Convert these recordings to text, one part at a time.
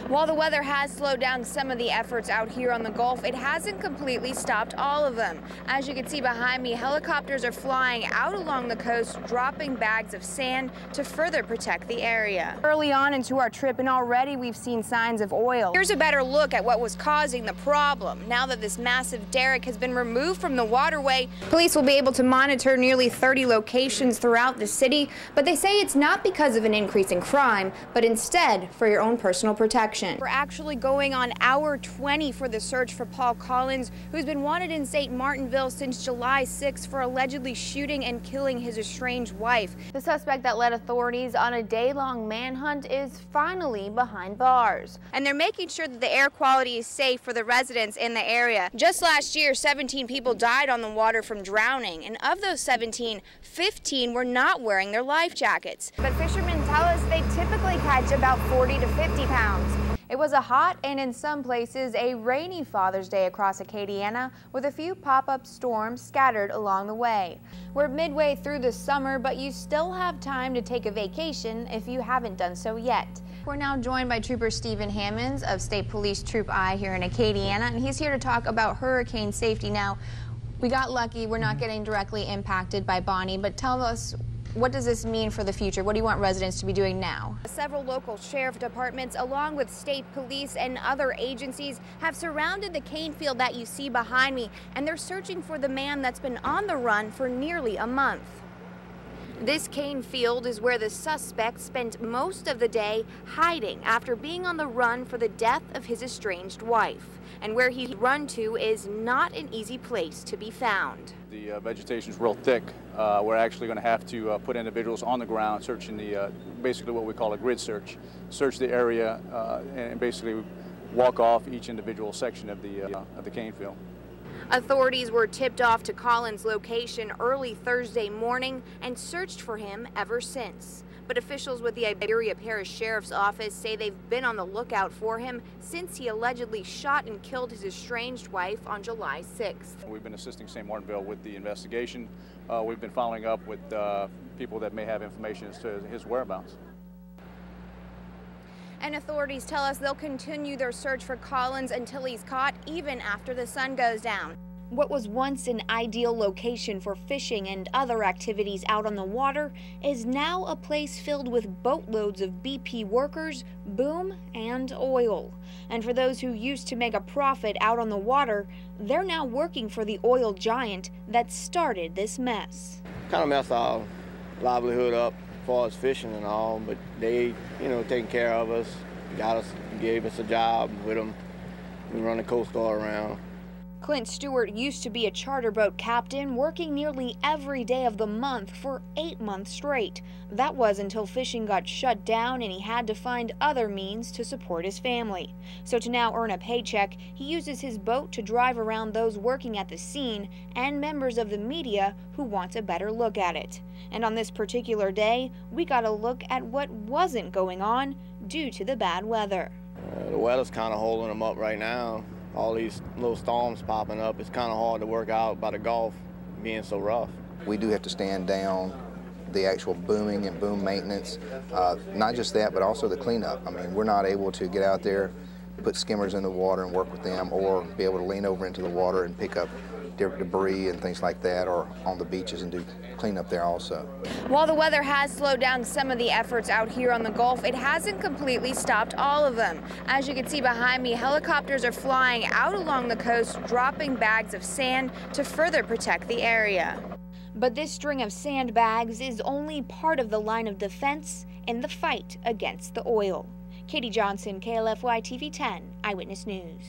While the weather has slowed down some of the efforts out here on the Gulf, it hasn't completely stopped all of them. As you can see behind me, helicopters are flying out along the coast, dropping bags of sand to further protect the area. Early on into our trip, and already we've seen signs of oil. Here's a better look at what was causing the problem. Now that this massive derrick has been removed from the waterway, police will be able to monitor nearly 30 locations throughout the city, but they say it's not because of an increase in crime, but instead for your own personal protection. We're actually going on hour 20 for the search for Paul Collins, who's been wanted in St. Martinville since July 6 for allegedly shooting and killing his estranged wife. The suspect that led authorities on a day-long manhunt is finally behind bars. And they're making sure that the air quality is safe for the residents in the area. Just last year, 17 people died on the water from drowning, and of those 17, 15 were not wearing their life jackets. But fishermen tell us they typically catch about 40 to 50 pounds. It was a hot and in some places a rainy Father's Day across Acadiana, with a few pop-up storms scattered along the way. We're midway through the summer, but you still have time to take a vacation if you haven't done so yet. We're now joined by Trooper Stephen Hammonds of State Police Troop I here in Acadiana, and he's here to talk about hurricane safety. Now, we got lucky, we're not getting directly impacted by Bonnie, but tell us, what does this mean for the future? What do you want residents to be doing now? Several local sheriff departments, along with state police and other agencies, have surrounded the cane field that you see behind me, and they're searching for the man that's been on the run for nearly a month. This cane field is where the suspect spent most of the day hiding after being on the run for the death of his estranged wife. And where he's run to is not an easy place to be found. The vegetation is real thick. We're actually going to have to put individuals on the ground searching basically what we call a grid search. Search the area and basically walk off each individual section of the cane field. Authorities were tipped off to Collins' location early Thursday morning and searched for him ever since. But officials with the Iberia Parish Sheriff's Office say they've been on the lookout for him since he allegedly shot and killed his estranged wife on July 6th. We've been assisting St. Martinville with the investigation. We've been following up with people that may have information as to his whereabouts. And authorities tell us they'll continue their search for Collins until he's caught, even after the sun goes down. What was once an ideal location for fishing and other activities out on the water is now a place filled with boatloads of BP workers, boom, and oil. And for those who used to make a profit out on the water, they're now working for the oil giant that started this mess. Kind of messed our livelihood up as far as fishing and all, but they, taking care of us, gave us a job with them. We run the Coast Guard around. Clint Stewart used to be a charter boat captain, working nearly every day of the month for 8 months straight. That was until fishing got shut down and he had to find other means to support his family. So to now earn a paycheck, he uses his boat to drive around those working at the scene and members of the media who want a better look at it. And on this particular day, we got a look at what wasn't going on due to the bad weather. The weather's kind of holding them up right now. All these little storms popping up, it's kind of hard to work out by the Gulf being so rough. We do have to stand down the actual booming and boom maintenance, not just that, but also the cleanup. I mean, we're not able to get out there, put skimmers in the water and work with them, or be able to lean over into the water and pick up debris and things like that, or on the beaches and do cleanup there also. While the weather has slowed down some of the efforts out here on the Gulf, it hasn't completely stopped all of them. As you can see behind me, helicopters are flying out along the coast, dropping bags of sand to further protect the area. But this string of sandbags is only part of the line of defense in the fight against the oil. Katie Johnson, KLFY TV 10, Eyewitness News.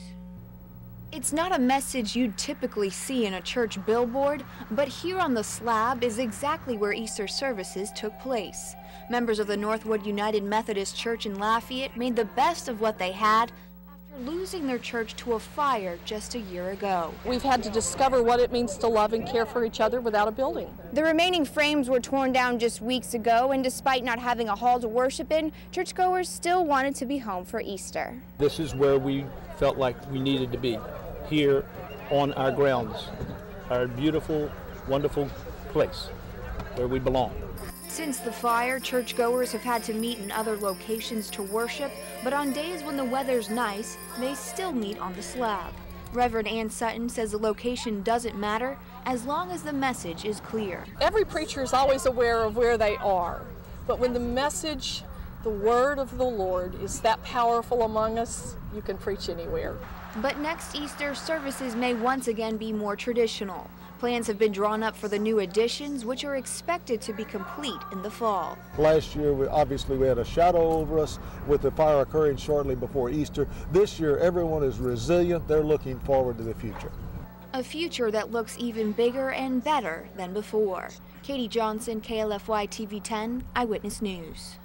It's not a message you'd typically see in a church billboard, but here on the slab is exactly where Easter services took place. Members of the Northwood United Methodist Church in Lafayette made the best of what they had after losing their church to a fire just a year ago. We've had to discover what it means to love and care for each other without a building. The remaining frames were torn down just weeks ago, and despite not having a hall to worship in, churchgoers still wanted to be home for Easter. This is where we felt like we needed to be, here on our grounds, our beautiful, wonderful place where we belong. Since the fire, churchgoers have had to meet in other locations to worship, but on days when the weather's nice, they still meet on the slab. Reverend Ann Sutton says the location doesn't matter as long as the message is clear. Every preacher is always aware of where they are, but when the message, the word of the Lord, is that powerful among us, you can preach anywhere. But next Easter, services may once again be more traditional. Plans have been drawn up for the new additions, which are expected to be complete in the fall. Last year, we had a shadow over us with the fire occurring shortly before Easter. This year, everyone is resilient. They're looking forward to the future. A future that looks even bigger and better than before. Katie Johnson, KLFY TV 10, Eyewitness News.